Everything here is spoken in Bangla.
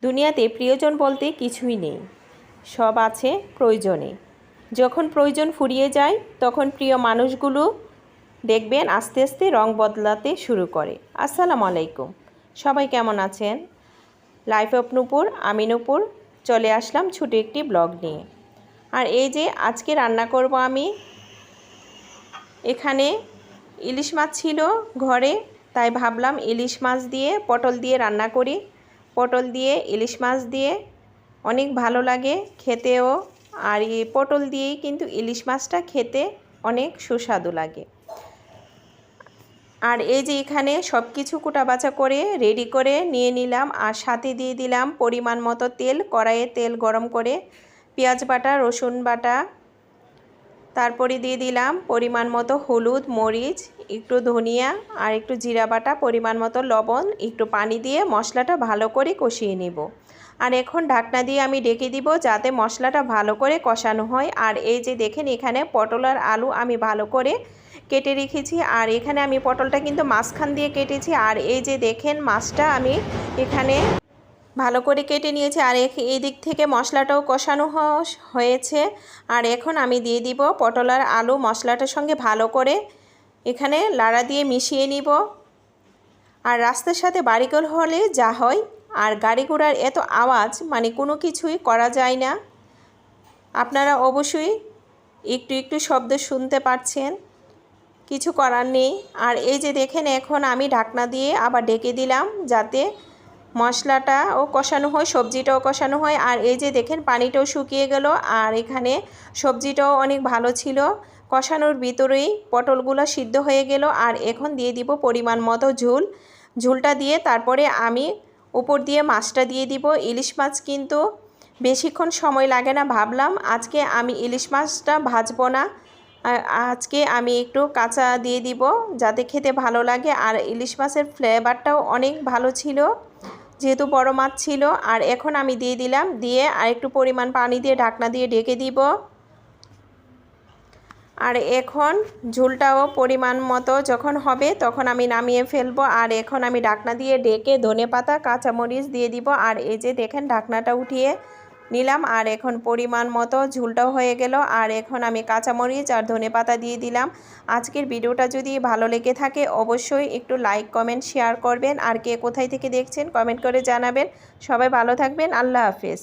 দুনিয়াতে প্রিয়জন বলতে কিছুই নেই, সব আছে প্রয়োজনে। যখন প্রয়োজন ফুরিয়ে যায় তখন প্রিয় মানুষগুলো দেখবেন আস্তে আস্তে রং বদলাতে শুরু করে। আসসালামু আলাইকুম, সবাই কেমন আছেন? লাইফ অফ নূপুর, আমি নূপুর চলে আসলাম ছোটো একটি ব্লগ নিয়ে। আর এই যে আজকে রান্না করব আমি, এখানে ইলিশ মাছ ছিল ঘরে, তাই ভাবলাম ইলিশ মাছ দিয়ে পটল দিয়ে রান্না করি। পটল দিয়ে ইলিশ মাছ দিয়ে অনেক ভালো লাগে খেতেও, আর এই পটল দিয়েই কিন্তু ইলিশ মাছটা খেতে অনেক সুস্বাদু লাগে। আর এই যে এখানে সব কিছু কুটাবাছা করে রেডি করে নিয়ে নিলাম, আর সাথে দিয়ে দিলাম পরিমাণ মতো তেল। কড়াইয়ে তেল গরম করে পেঁয়াজ বাটা, রসুন বাটা, তারপরে দিয়ে দিলাম পরিমাণ মতো হলুদ, মরিচ, একটু ধনিয়া আর একটু জিরা বাটা, পরিমাণ মতো লবণ, একটু পানি দিয়ে মশলাটা ভালো করে কষিয়ে নেব। আর এখন ঢাকনা দিয়ে আমি ঢেকে দিব যাতে মশলাটা ভালো করে কষানো হয়। আর এই যে দেখেন এখানে পটল আর আলু আমি ভালো করে কেটে রেখেছি, আর এখানে আমি পটলটা কিন্তু মাঝখান দিয়ে কেটেছি। আর এই যে দেখেন মাছটা আমি এখানে ভালো করে কেটে নিয়েছি, আর এই দিক থেকে মশলাটাও কষানো হয়েছে। আর এখন আমি দিয়ে দিব পটল আর আলু মশলাটার সঙ্গে ভালো করে এখানে লাড়া দিয়ে মিশিয়ে নিব। আর রাস্তার সাথে বাড়িঘর হলে যা হয়, আর গাড়ি ঘোড়ার এত আওয়াজ, মানে কোনো কিছুই করা যায় না। আপনারা অবশ্যই একটু একটু শব্দ শুনতে পাচ্ছেন, কিছু করার নেই। আর এই যে দেখেন এখন আমি ঢাকনা দিয়ে আবার ঢেকে দিলাম যাতে মশলাটাও কষানো হয়, সবজিটাও কষানো হয়। আর এই যে দেখেন পানিটাও শুকিয়ে গেল, আর এখানে সবজিটাও অনেক ভালো ছিল, কষানোর ভিতরেই পটলগুলো সিদ্ধ হয়ে গেল। আর এখন দিয়ে দিব পরিমাণ মতো ঝোলটা দিয়ে তারপরে আমি উপর দিয়ে মাছটা দিয়ে দিব। ইলিশ মাছ কিন্তু বেশিক্ষণ সময় লাগে না, ভাবলাম আজকে আমি ইলিশ মাছটা ভাজবো না, আজকে আমি একটু কাঁচা দিয়ে দিব যাতে খেতে ভালো লাগে। আর ইলিশ মাছের ফ্লেভারটাও অনেক ভালো ছিল যেহেতু বড় মাছ ছিল। আর এখন আমি দিয়ে দিলাম, দিয়ে আর একটু পরিমাণ পানি দিয়ে ঢাকনা দিয়ে ঢেকে দিব। আর এখন ঝোলটাও পরিমাণ মতো যখন হবে তখন আমি নামিয়ে ফেলবো। আর এখন আমি ঢাকনা দিয়ে ঢেকে ধনেপাতা, কাঁচামরিচ দিয়ে দিব। আর এই যে দেখেন ঢাকনাটা উঠিয়ে নিলাম, আর এখন পরিমাণ মতো ঝোলটাও হয়ে গেল। আর এখন আমি কাঁচামরিচ আর ধনেপাতা দিয়ে দিলাম। আজকের ভিডিওটা যদি ভালো লেগে থাকে অবশ্যই একটু লাইক, কমেন্ট, শেয়ার করবেন। আর কে কোথায় থেকে দেখছেন কমেন্ট করে জানাবেন। সবাই ভালো থাকবেন, আল্লাহ হাফেজ।